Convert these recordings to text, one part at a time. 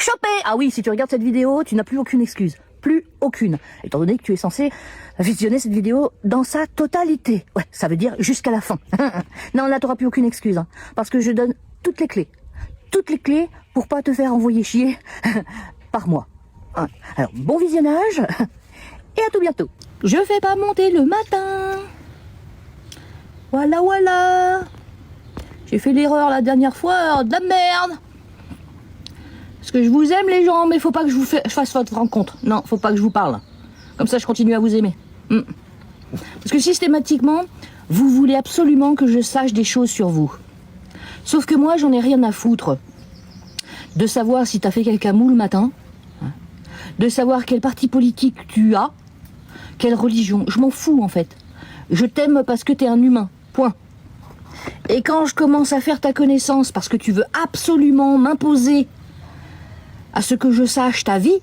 chopé. Ah oui, si tu regardes cette vidéo, tu n'as plus aucune excuse. Plus aucune. Étant donné que tu es censé visionner cette vidéo dans sa totalité. Ouais, ça veut dire jusqu'à la fin. Non, là, t'auras plus aucune excuse. Hein, parce que je donne toutes les clés. Toutes les clés pour pas te faire envoyer chier par moi. Hein. Alors, bon visionnage et à tout bientôt. Je fais pas monter le matin. Voilà, voilà. J'ai fait l'erreur la dernière fois, de la merde. Parce que je vous aime les gens, mais faut pas que je fasse votre rencontre. Non, faut pas que je vous parle. Comme ça, je continue à vous aimer. Parce que systématiquement, vous voulez absolument que je sache des choses sur vous. Sauf que moi, j'en ai rien à foutre. De savoir si t'as fait quelqu'un mou le matin. De savoir quel parti politique tu as. Quelle religion. Je m'en fous, en fait. Je t'aime parce que t'es un humain. Point. Et quand je commence à faire ta connaissance parce que tu veux absolument m'imposer à ce que je sache ta vie,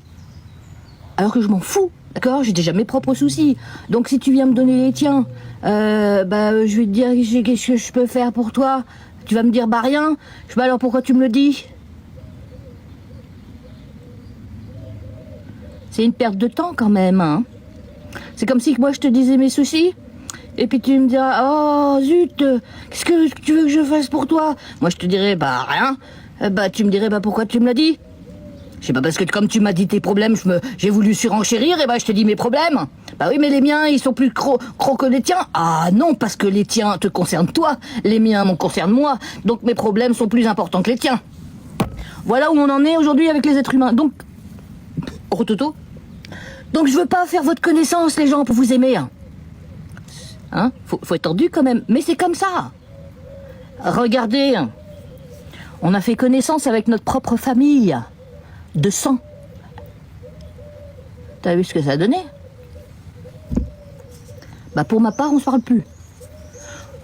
alors que je m'en fous, d'accord? J'ai déjà mes propres soucis. Donc si tu viens me donner les tiens, je vais te dire qu'est-ce que je peux faire pour toi. Tu vas me dire rien. Alors pourquoi tu me le dis? C'est une perte de temps quand même, hein. C'est comme si moi je te disais mes soucis. Et puis tu me diras, oh zut, qu'est-ce que tu veux que je fasse pour toi? Moi je te dirais, rien. Tu me dirais, pourquoi tu me l'as dit? Je sais pas, parce que comme tu m'as dit tes problèmes, j'ai voulu surenchérir, et je te dis mes problèmes. Bah oui, mais les miens, ils sont plus gros que les tiens. Ah non, parce que les tiens te concernent toi, les miens me concernent moi, donc mes problèmes sont plus importants que les tiens. Voilà où on en est aujourd'hui avec les êtres humains. Donc, rototo. Donc je veux pas faire votre connaissance, les gens, pour vous aimer. Hein, faut être tendu quand même, mais c'est comme ça. Regardez, on a fait connaissance avec notre propre famille. De sang. T'as vu ce que ça a donné? Pour ma part, on se parle plus.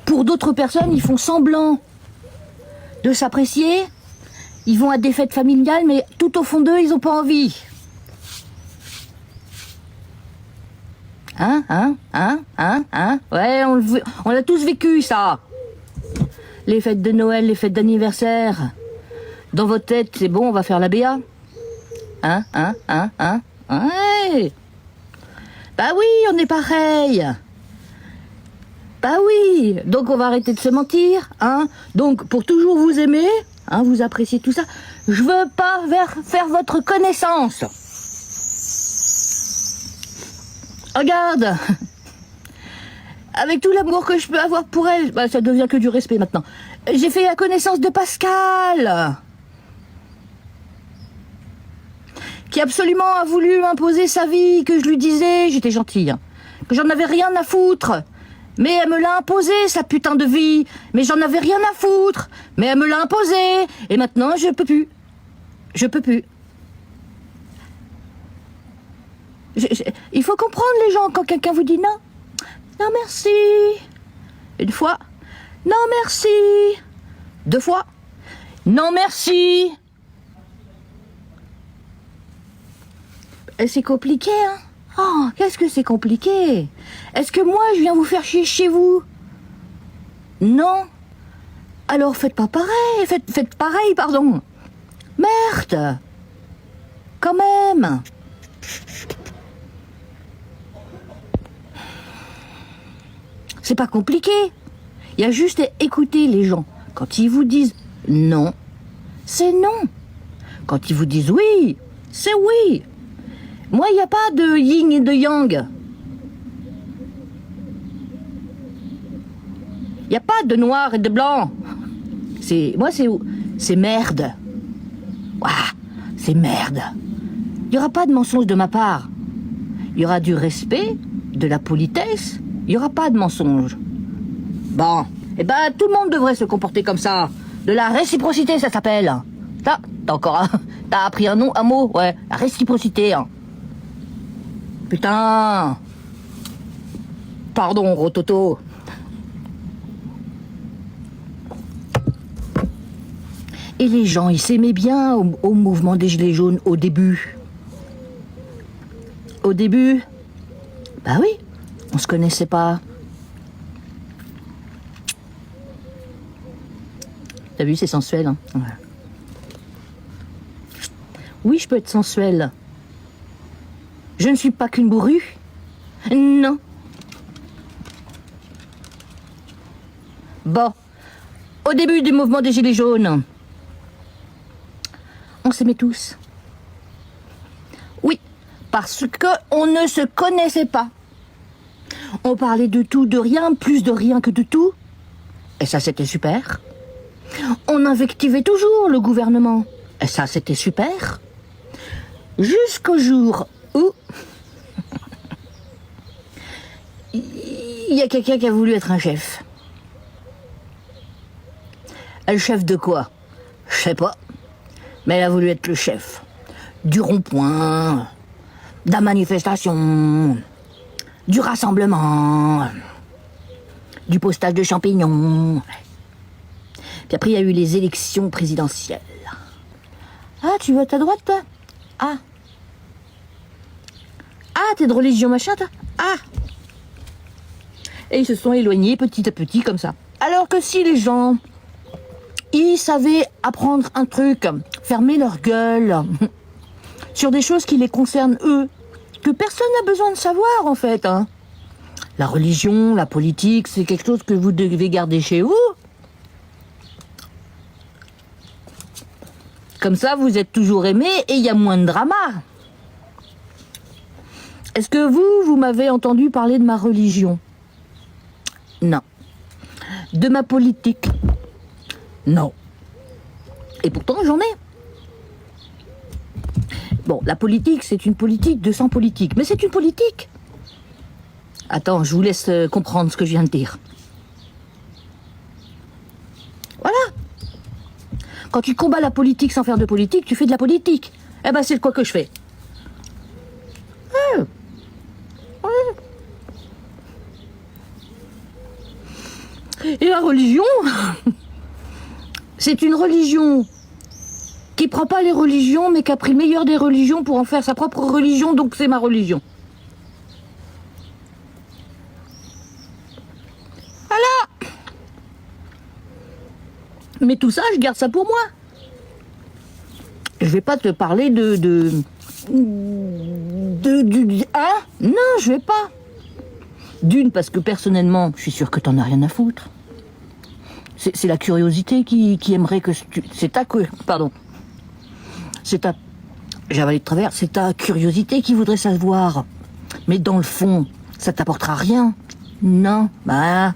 Pour d'autres personnes, ils font semblant de s'apprécier. Ils vont à des fêtes familiales, mais tout au fond d'eux, ils ont pas envie. Ouais, on a tous vécu ça. Les fêtes de Noël, les fêtes d'anniversaire. Dans votre tête, c'est bon, on va faire la BA. Ouais. Bah oui, on est pareil. Bah oui, donc on va arrêter de se mentir, hein. Donc pour toujours vous aimer, hein, vous apprécier tout ça, je veux pas faire votre connaissance. Regarde, avec tout l'amour que je peux avoir pour elle, ça devient que du respect maintenant. J'ai fait la connaissance de Pascal. Qui absolument a voulu imposer sa vie, que je lui disais, j'étais gentille, que j'en avais rien à foutre. Mais elle me l'a imposé, sa putain de vie. Mais j'en avais rien à foutre. Mais elle me l'a imposé. Et maintenant, je peux plus. Je peux plus. Il faut comprendre les gens quand quelqu'un vous dit non. Non, merci. Une fois. Non, merci. 2 fois. Non, merci. C'est compliqué, hein? Oh, qu'est-ce que c'est compliqué? Est-ce que moi, je viens vous faire chier chez vous? Non. Alors faites pas pareil, faites pareil, pardon. Merde. Quand même. C'est pas compliqué. Il y a juste à écouter les gens. Quand ils vous disent non, c'est non. Quand ils vous disent oui, c'est oui. Moi, il n'y a pas de yin et de yang. Il n'y a pas de noir et de blanc. Moi, c'est merde. Ouah, c'est merde. Il n'y aura pas de mensonge de ma part. Il y aura du respect, de la politesse. Il n'y aura pas de mensonge. Bon, tout le monde devrait se comporter comme ça. De la réciprocité, ça s'appelle. Ça, t'as appris un mot, ouais, la réciprocité. Putain. Pardon, Rototo. Et les gens, ils s'aimaient bien au mouvement des Gilets jaunes au début. Au début, oui, on se connaissait pas. T'as vu, c'est sensuel, hein. Oui, je peux être sensuelle. Je ne suis pas qu'une bourrue. Non. Bon, au début du mouvement des Gilets jaunes, on s'aimait tous. Oui, parce qu'on ne se connaissait pas. On parlait de tout, de rien, plus de rien que de tout. Et ça, c'était super. On invectivait toujours le gouvernement. Et ça, c'était super. Jusqu'au jour où il y a quelqu'un qui a voulu être un chef. Le chef de quoi? Je sais pas. Mais elle a voulu être le chef. Du rond-point, de la manifestation, du rassemblement, du postage de champignons. Puis après, il y a eu les élections présidentielles. Ah, tu votes à droite, toi? Ah. Ah, t'es de religion machin, toi? Ah. Et ils se sont éloignés petit à petit comme ça. Alors que si les gens, ils savaient apprendre un truc, fermer leur gueule sur des choses qui les concernent eux, que personne n'a besoin de savoir en fait. Hein. La religion, la politique, c'est quelque chose que vous devez garder chez vous. Comme ça, vous êtes toujours aimé et il y a moins de drama. Est-ce que vous m'avez entendu parler de ma religion? Non. De ma politique? Non. Et pourtant, j'en ai. Bon, la politique, c'est une politique de sans politique. Mais c'est une politique. Attends, je vous laisse comprendre ce que je viens de dire. Voilà. Quand tu combats la politique sans faire de politique, tu fais de la politique. Eh ben, c'est quoi que je fais. Et la religion, c'est une religion qui prend pas les religions, mais qui a pris le meilleur des religions pour en faire sa propre religion, donc c'est ma religion. Voilà. Mais tout ça, je garde ça pour moi. Je vais pas te parler hein? Non, je vais pas. D'une, parce que personnellement, je suis sûre que t'en as rien à foutre. C'est la curiosité qui aimerait que... J'ai avalé de travers. C'est ta curiosité qui voudrait savoir. Mais dans le fond, ça t'apportera rien. Non, bah...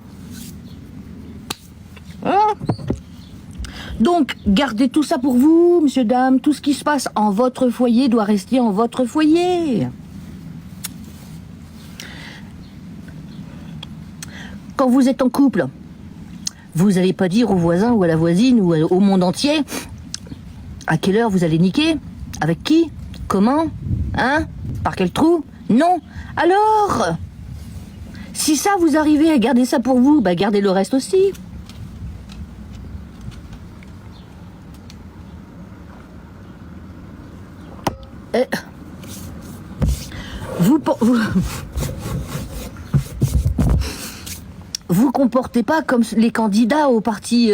Hein? Donc, gardez tout ça pour vous, monsieur, dame. Tout ce qui se passe en votre foyer doit rester en votre foyer. Quand vous êtes en couple, vous n'allez pas dire au voisin ou à la voisine ou au monde entier à quelle heure vous allez niquer, avec qui, comment, hein, par quel trou. Non. Alors, si ça vous arrivez à garder ça pour vous, bah gardez le reste aussi. Vous comportez pas comme les candidats au parti,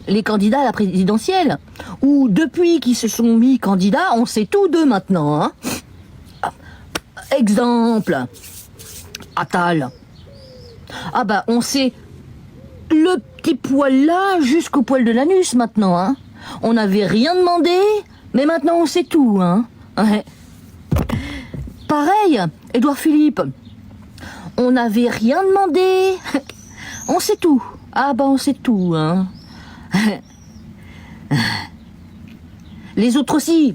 les candidats à la présidentielle, où depuis qu'ils se sont mis candidats, on sait tout d'eux maintenant. Hein. Exemple, Attal. Ah bah on sait le petit poil là jusqu'au poil de l'anus maintenant. Hein. On n'avait rien demandé, mais maintenant on sait tout. Hein. Ouais. Pareil, Édouard Philippe. On n'avait rien demandé. On sait tout. Ah bah on sait tout, hein. Les autres aussi.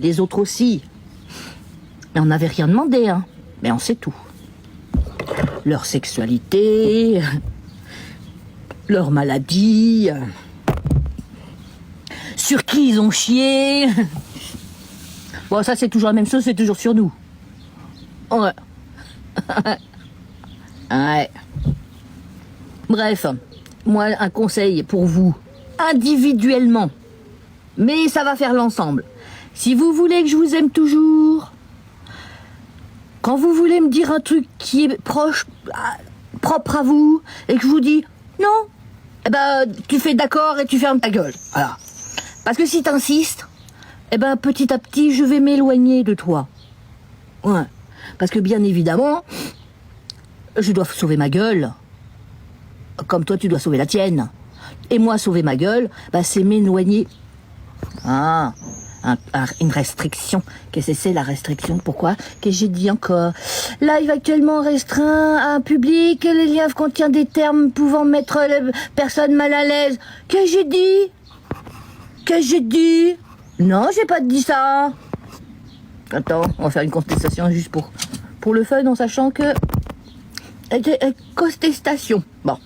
Mais on n'avait rien demandé, hein. Mais on sait tout. Leur sexualité, leur maladie, sur qui ils ont chié. Bon, ça c'est toujours la même chose, c'est toujours sur nous. Ouais. Ouais. Bref, moi, un conseil pour vous, individuellement, mais ça va faire l'ensemble. Si vous voulez que je vous aime toujours, quand vous voulez me dire un truc qui est propre à vous, et que je vous dis non, eh ben, tu fais d'accord et tu fermes ta gueule. Voilà. Parce que si t'insistes, eh ben petit à petit, je vais m'éloigner de toi. Ouais. Parce que bien évidemment, je dois sauver ma gueule. Comme toi, tu dois sauver la tienne. Et moi, sauver ma gueule, bah, c'est m'éloigner. Ah, une restriction. Qu'est-ce que c'est la restriction? Pourquoi? Qu'est-ce que j'ai dit encore? Live actuellement restreint à un public. Les liens contiennent des termes pouvant mettre les personnes mal à l'aise. Qu'est-ce que j'ai dit? Qu'est-ce que j'ai dit? Non, j'ai pas dit ça. Attends, on va faire une contestation juste pour le fun, en sachant que... Contestation. Bon.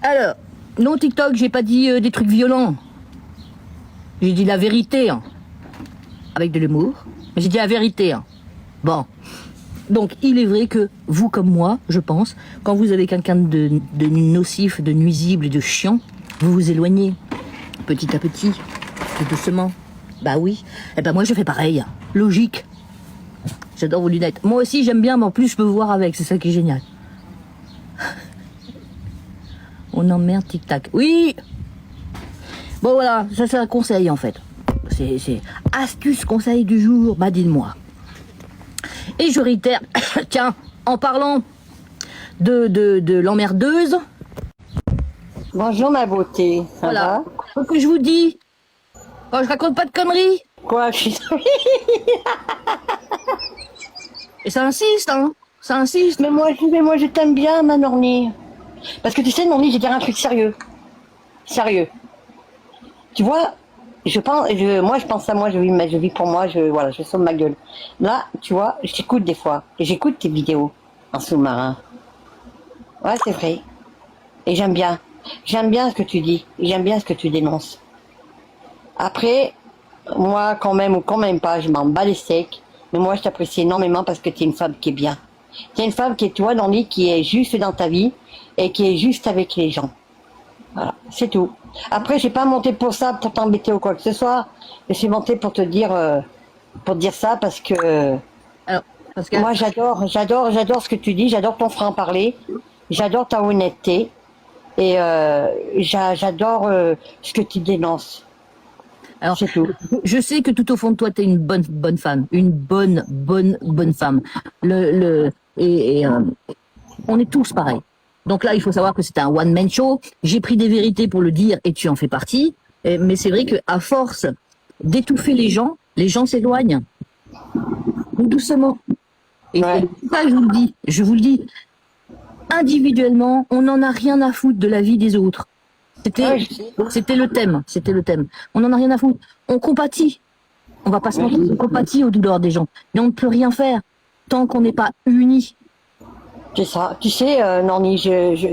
Alors, non TikTok, j'ai pas dit des trucs violents. J'ai dit la vérité, hein. Avec de l'humour. Mais j'ai dit la vérité, hein. Bon. Donc, il est vrai que vous comme moi, je pense, quand vous avez quelqu'un de nocif, de nuisible et de chiant, vous vous éloignez. Petit à petit. Tout doucement. Bah oui. Eh ben moi, je fais pareil. Logique. J'adore vos lunettes. Moi aussi, j'aime bien, mais en plus, je peux vous voir avec. C'est ça qui est génial. On emmerde tic-tac. Oui. Bon voilà, ça c'est un conseil en fait. C'est astuce conseil du jour, bah dites-moi. Et je réitère, tiens, en parlant de l'emmerdeuse. Bonjour ma beauté, ça Voilà. va? Ce que je vous dis, quand je raconte pas de conneries. Quoi, je suis... Et ça insiste, hein. Ça insiste. mais moi je t'aime bien ma Nornie. Parce que tu sais Nornie, j'ai dire un truc sérieux. Sérieux. Tu vois, moi je pense à moi, je vis pour moi, voilà, je sauve ma gueule. Là, tu vois, je t'écoute des fois. Et j'écoute tes vidéos en sous-marin. Ouais, c'est vrai. Et j'aime bien. J'aime bien ce que tu dis. Et j'aime bien ce que tu dénonces. Après, moi, quand même ou quand même pas, je m'en bats les steaks. Mais moi, je t'apprécie énormément parce que tu es une femme qui est bien. Tu es une femme qui est, toi, Nornie, qui est juste dans ta vie et qui est juste avec les gens. Voilà, c'est tout. Après, j'ai pas monté pour ça, pour t'embêter ou quoi que ce soit. Je suis montée pour te dire ça parce que Alors, parce que moi, j'adore ce que tu dis. J'adore ton franc-parler. J'adore ta honnêteté. Et j'adore ce que tu dénonces. alors, C'est tout. je sais que tout au fond de toi, t'es une bonne femme, une bonne femme. On est tous pareils. Donc là, il faut savoir que c'est un one-man show. J'ai pris des vérités pour le dire et tu en fais partie. Mais c'est vrai qu'à force d'étouffer les gens s'éloignent. Tout doucement. Et Ouais. c'est ça, je vous le dis. Individuellement, on n'en a rien à foutre de la vie des autres. Ouais, je sais. C'était le thème. On n'en a rien à foutre. On compatit. On va pas se mentir, on compatit aux douleurs des gens. Mais on ne peut rien faire tant qu'on n'est pas unis. C'est ça. Tu sais, Nornie,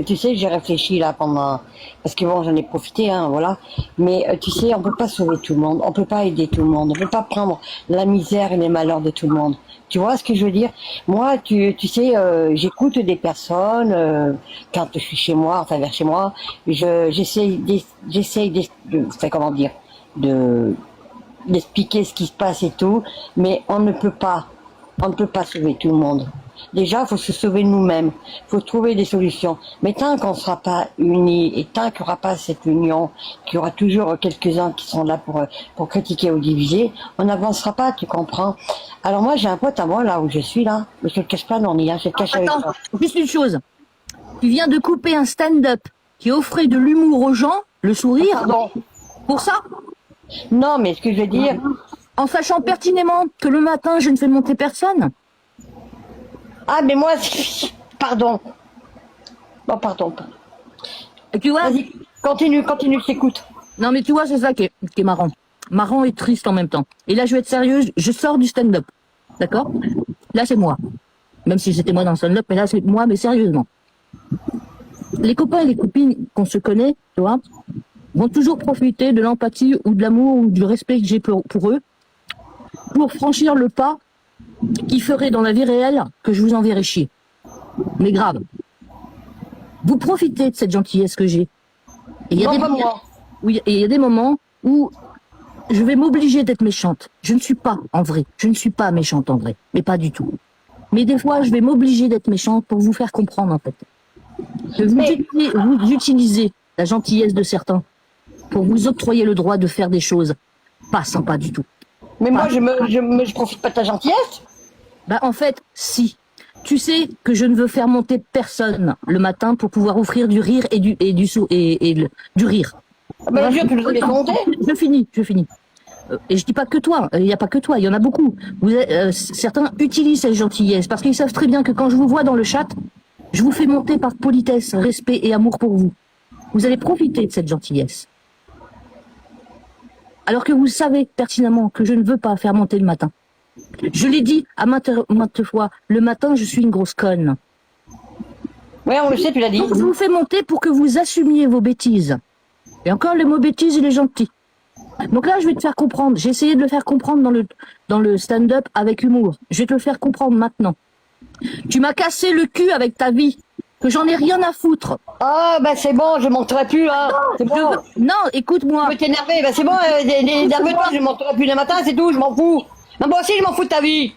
tu sais, j'ai réfléchi là pendant, parce que bon, j'en ai profité, hein, voilà. Mais tu sais, on peut pas sauver tout le monde, on peut pas aider tout le monde, on peut pas prendre la misère et les malheurs de tout le monde. Tu vois ce que je veux dire? Moi, tu sais, j'écoute des personnes quand je suis chez moi, enfin vers chez moi, j'essaye enfin, comment dire, de d'expliquer ce qui se passe et tout, mais on ne peut pas sauver tout le monde. Déjà, il faut se sauver nous-mêmes, il faut trouver des solutions. Mais tant qu'on ne sera pas unis et tant qu'il n'y aura pas cette union, qu'il y aura toujours quelques-uns qui sont là pour critiquer ou diviser, on n'avancera pas, tu comprends? Alors moi, j'ai un pote à moi, là où je suis, là, mais je ne le cache pas, non, je te cache avec Attends, toi. juste une chose. Tu viens de couper un stand-up qui offrait de l'humour aux gens, le sourire, Pardon. pour ça, Non, mais ce que je veux dire, en sachant pertinemment que le matin, je ne fais monter personne. ah, mais moi, pardon. Bon, pardon. Et tu vois, Vas-y, continue, je t'écoute. non mais tu vois, c'est ça qui est marrant. Marrant et triste en même temps. Et là, je vais être sérieuse, je sors du stand-up. D'accord? Là, c'est moi. Même si c'était moi dans le stand-up, mais là, c'est moi, mais sérieusement. Les copains et les copines qu'on se connaît, tu vois, vont toujours profiter de l'empathie ou de l'amour ou du respect que j'ai pour eux pour franchir le pas qui ferait dans la vie réelle que je vous enverrai chier. Mais grave. Vous profitez de cette gentillesse que j'ai. Et il y a Non, des pas moments, moi. oui, et il y a des moments où je vais m'obliger d'être méchante. Je ne suis pas en vrai. Je ne suis pas méchante en vrai. Mais pas du tout. Mais des fois, je vais m'obliger d'être méchante pour vous faire comprendre, en fait. Que vous utilisez la gentillesse de certains pour vous octroyer le droit de faire des choses pas sympas du tout. Mais moi, je profite pas de ta gentillesse. Bah en fait, si. Tu sais que je ne veux faire monter personne le matin pour pouvoir offrir du rire et du rire. Bien sûr, tu nous as monter. Je finis. Et je dis pas que toi, il n'y a pas que toi, il y en a beaucoup. Certains utilisent cette gentillesse parce qu'ils savent très bien que quand je vous vois dans le chat, je vous fais monter par politesse, respect et amour pour vous. Vous allez profiter de cette gentillesse. Alors que vous savez pertinemment que je ne veux pas faire monter le matin. Je l'ai dit à maintes fois, le matin, je suis une grosse conne. Oui, on le sait, tu l'as dit. Donc, je vous fais monter pour que vous assumiez vos bêtises. Et encore, le mot bêtise, il est gentil. Donc là, je vais te faire comprendre. J'ai essayé de le faire comprendre dans le stand-up avec humour. Je vais te le faire comprendre maintenant. Tu m'as cassé le cul avec ta vie, que j'en ai rien à foutre. Ah, bah c'est bon, je monterai plus, hein. C'est bon. Non, écoute-moi. Tu peux t'énerver, bah c'est bon, énerve-toi, je monterai plus le matin, c'est tout, je m'en fous. Non, moi aussi, je m'en fous de ta vie.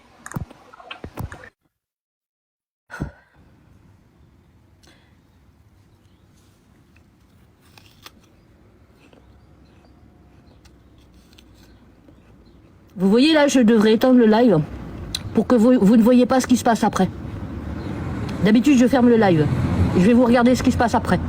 Vous voyez là, je devrais éteindre le live pour que vous ne voyez pas ce qui se passe après. D'habitude, je ferme le live. Je vais vous regarder ce qui se passe après.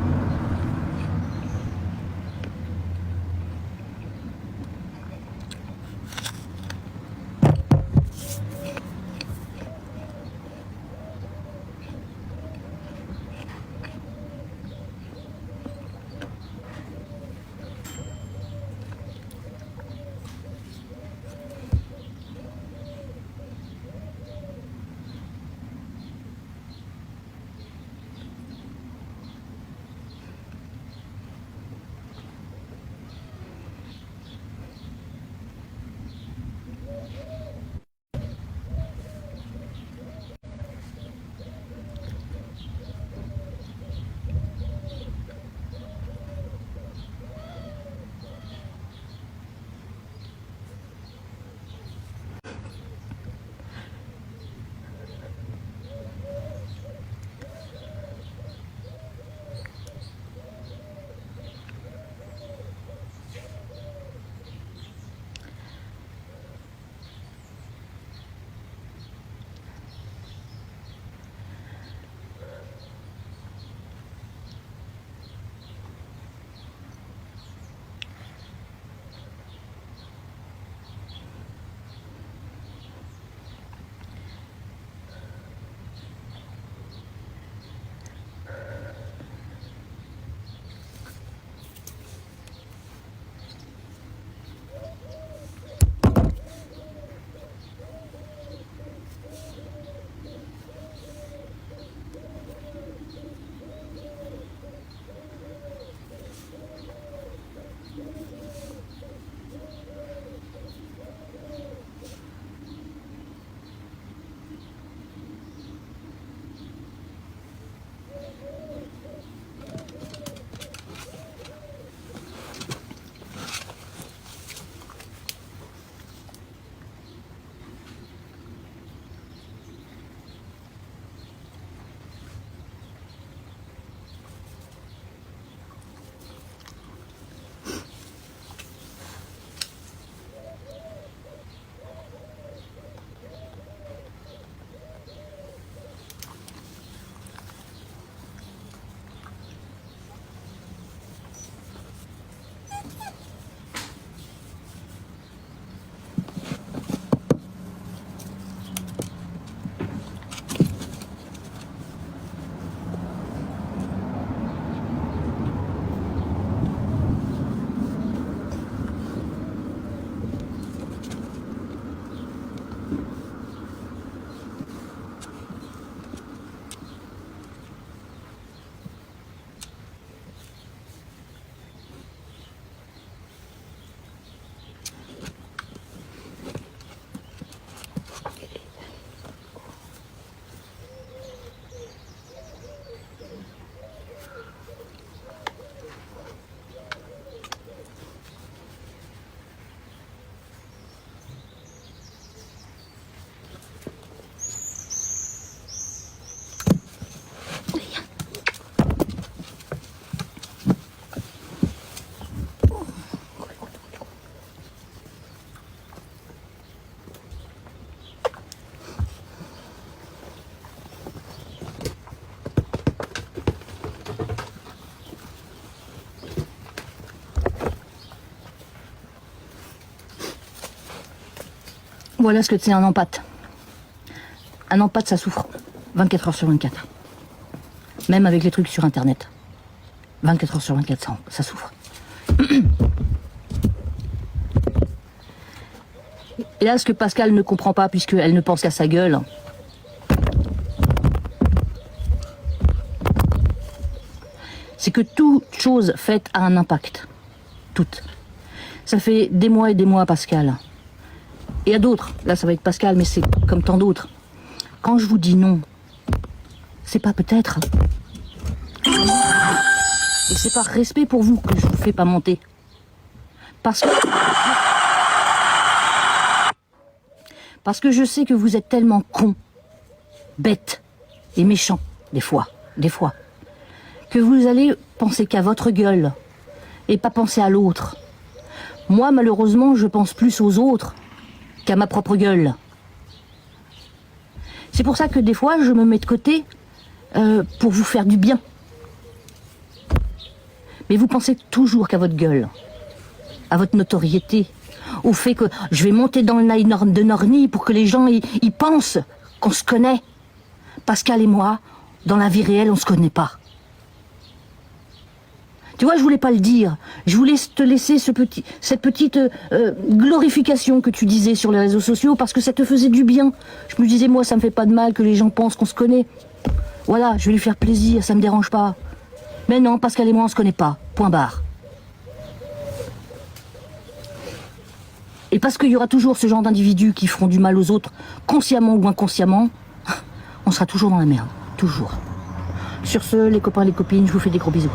Voilà ce que c'est un empâte. Un empâte, ça souffre 24 heures sur 24. Même avec les trucs sur Internet. 24 heures sur 24, ça souffre. Et là, ce que Pascal ne comprend pas, puisqu'elle ne pense qu'à sa gueule, c'est que toute chose faite a un impact. Toute. Ça fait des mois et des mois, Pascal. Et à d'autres. Là, ça va être Pascal, mais c'est comme tant d'autres. Quand je vous dis non, c'est pas peut-être. Et c'est par respect pour vous que je vous fais pas monter. Parce que je sais que vous êtes tellement cons, bêtes et méchants, des fois, que vous allez penser qu'à votre gueule et pas penser à l'autre. Moi, malheureusement, je pense plus aux autres qu'à ma propre gueule. C'est pour ça que des fois, je me mets de côté pour vous faire du bien. Mais vous pensez toujours qu'à votre gueule, à votre notoriété, au fait que je vais monter dans le naï de Norny pour que les gens ils pensent qu'on se connaît. Pascal et moi, dans la vie réelle, on se connaît pas. Tu vois, je voulais pas le dire. Je voulais te laisser cette petite glorification que tu disais sur les réseaux sociaux parce que ça te faisait du bien. Je me disais, moi, ça me fait pas de mal que les gens pensent qu'on se connaît. Voilà, je vais lui faire plaisir, ça me dérange pas. Mais non, Pascal et moi, on se connaît pas. Point barre. Et parce qu'il y aura toujours ce genre d'individus qui feront du mal aux autres, consciemment ou inconsciemment, on sera toujours dans la merde. Toujours. Sur ce, les copains, les copines, je vous fais des gros bisous.